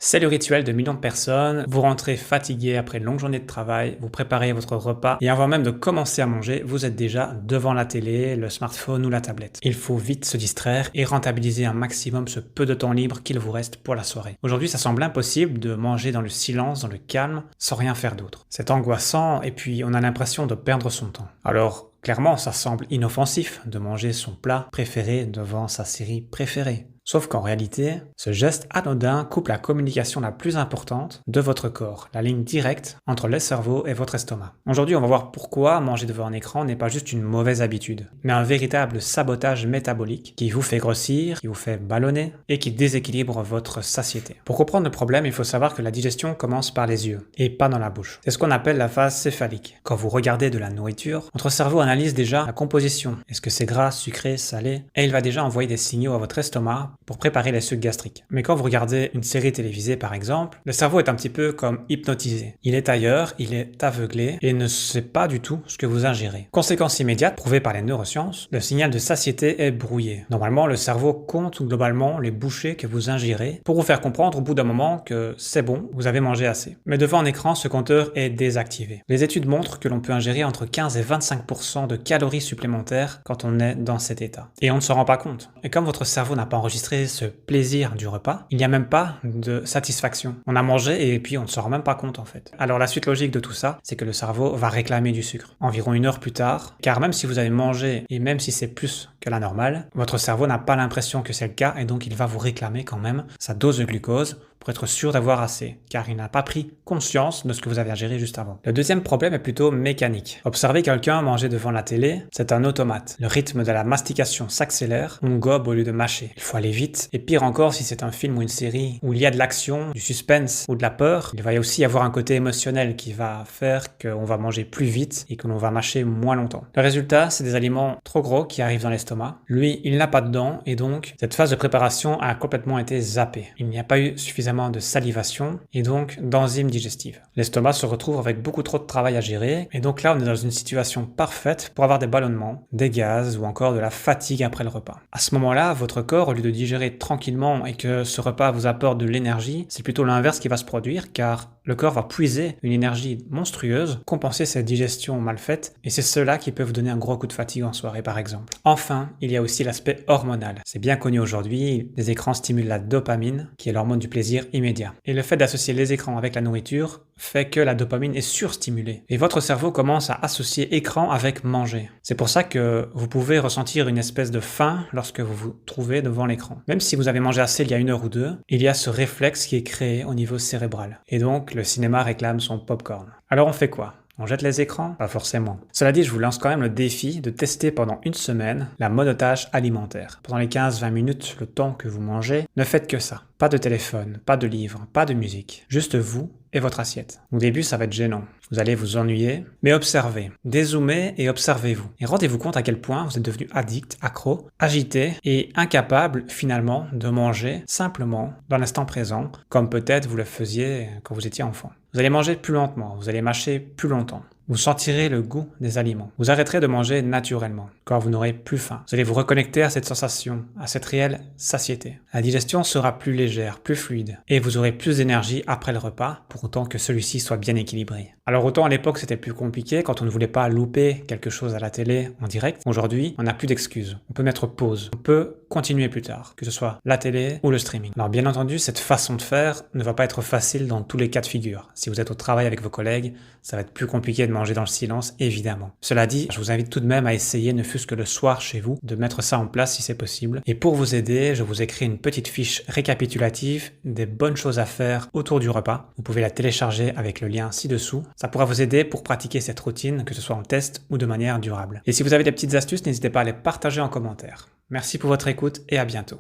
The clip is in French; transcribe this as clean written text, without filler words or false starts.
C'est le rituel de millions de personnes. Vous rentrez fatigué après une longue journée de travail, vous préparez votre repas et avant même de commencer à manger, vous êtes déjà devant la télé, le smartphone ou la tablette. Il faut vite se distraire et rentabiliser un maximum ce peu de temps libre qu'il vous reste pour la soirée. Aujourd'hui, ça semble impossible de manger dans le silence, dans le calme, sans rien faire d'autre. C'est angoissant et puis on a l'impression de perdre son temps. Alors, clairement, ça semble inoffensif de manger son plat préféré devant sa série préférée. Sauf qu'en réalité, ce geste anodin coupe la communication la plus importante de votre corps, la ligne directe entre le cerveau et votre estomac. Aujourd'hui, on va voir pourquoi manger devant un écran n'est pas juste une mauvaise habitude, mais un véritable sabotage métabolique qui vous fait grossir, qui vous fait ballonner et qui déséquilibre votre satiété. Pour comprendre le problème, il faut savoir que la digestion commence par les yeux et pas dans la bouche. C'est ce qu'on appelle la phase céphalique. Quand vous regardez de la nourriture, votre cerveau analyse déjà la composition. Est-ce que c'est gras, sucré, salé? Et il va déjà envoyer des signaux à votre estomac pour préparer les sucs gastriques. Mais quand vous regardez une série télévisée par exemple, le cerveau est un petit peu comme hypnotisé. Il est ailleurs, il est aveuglé et ne sait pas du tout ce que vous ingérez. Conséquence immédiate prouvée par les neurosciences, le signal de satiété est brouillé. Normalement, le cerveau compte globalement les bouchées que vous ingérez pour vous faire comprendre au bout d'un moment que c'est bon, vous avez mangé assez. Mais devant un écran, ce compteur est désactivé. Les études montrent que l'on peut ingérer entre 15 et 25% de calories supplémentaires quand on est dans cet état. Et on ne se rend pas compte. Et comme votre cerveau n'a pas enregistré ce plaisir du repas, il n'y a même pas de satisfaction. On a mangé et puis on ne se rend même pas compte en fait. Alors la suite logique de tout ça, c'est que le cerveau va réclamer du sucre. Environ 1 heure plus tard, car même si vous avez mangé et même si c'est plus que la normale, votre cerveau n'a pas l'impression que c'est le cas et donc il va vous réclamer quand même sa dose de glucose pour être sûr d'avoir assez, car il n'a pas pris conscience de ce que vous avez ingéré juste avant. Le deuxième problème est plutôt mécanique. Observer quelqu'un manger devant la télé, c'est un automate. Le rythme de la mastication s'accélère, on gobe au lieu de mâcher. Il faut aller vite, et pire encore si c'est un film ou une série où il y a de l'action, du suspense ou de la peur, il va aussi y avoir un côté émotionnel qui va faire qu'on va manger plus vite et que l'on va mâcher moins longtemps. Le résultat, c'est des aliments trop gros qui arrivent dans l'estomac. Lui, il n'a pas de dents, et donc cette phase de préparation a complètement été zappée. Il n'y a pas eu suffisamment de salivation et donc d'enzymes digestives. L'estomac se retrouve avec beaucoup trop de travail à gérer et donc là on est dans une situation parfaite pour avoir des ballonnements, des gaz ou encore de la fatigue après le repas. À ce moment-là, votre corps, au lieu de digérer tranquillement et que ce repas vous apporte de l'énergie, c'est plutôt l'inverse qui va se produire car le corps va puiser une énergie monstrueuse, compenser cette digestion mal faite et c'est cela qui peut vous donner un gros coup de fatigue en soirée par exemple. Enfin, il y a aussi l'aspect hormonal. C'est bien connu aujourd'hui, les écrans stimulent la dopamine qui est l'hormone du plaisir immédiat. Et le fait d'associer les écrans avec la nourriture fait que la dopamine est surstimulée. Et votre cerveau commence à associer écran avec manger. C'est pour ça que vous pouvez ressentir une espèce de faim lorsque vous vous trouvez devant l'écran. Même si vous avez mangé assez il y a 1 heure ou 2, il y a ce réflexe qui est créé au niveau cérébral. Et donc, le cinéma réclame son popcorn. Alors on fait quoi ? On jette les écrans? Pas forcément. Cela dit, je vous lance quand même le défi de tester pendant 1 semaine la monotage alimentaire. Pendant les 15-20 minutes, le temps que vous mangez, ne faites que ça. Pas de téléphone, pas de livre, pas de musique. Juste vous et votre assiette. Au début, ça va être gênant. Vous allez vous ennuyer, mais observez. Dézoomez et observez-vous. Et rendez-vous compte à quel point vous êtes devenu addict, accro, agité et incapable finalement de manger simplement dans l'instant présent, comme peut-être vous le faisiez quand vous étiez enfant. Vous allez manger plus lentement, vous allez mâcher plus longtemps. Vous sentirez le goût des aliments. Vous arrêterez de manger naturellement, quand vous n'aurez plus faim. Vous allez vous reconnecter à cette sensation, à cette réelle satiété. La digestion sera plus légère, plus fluide, et vous aurez plus d'énergie après le repas, pour autant que celui-ci soit bien équilibré. Alors autant à l'époque c'était plus compliqué, quand on ne voulait pas louper quelque chose à la télé en direct. Aujourd'hui, on n'a plus d'excuses. On peut mettre pause. On peut continuer plus tard, que ce soit la télé ou le streaming. Alors bien entendu, cette façon de faire ne va pas être facile dans tous les cas de figure. Si vous êtes au travail avec vos collègues, ça va être plus compliqué de manger dans le silence, évidemment. Cela dit, je vous invite tout de même à essayer, ne fût-ce que le soir chez vous, de mettre ça en place si c'est possible. Et pour vous aider, je vous ai créé une petite fiche récapitulative des bonnes choses à faire autour du repas. Vous pouvez la télécharger avec le lien ci-dessous. Ça pourra vous aider pour pratiquer cette routine, que ce soit en test ou de manière durable. Et si vous avez des petites astuces, n'hésitez pas à les partager en commentaire. Merci pour votre écoute et à bientôt.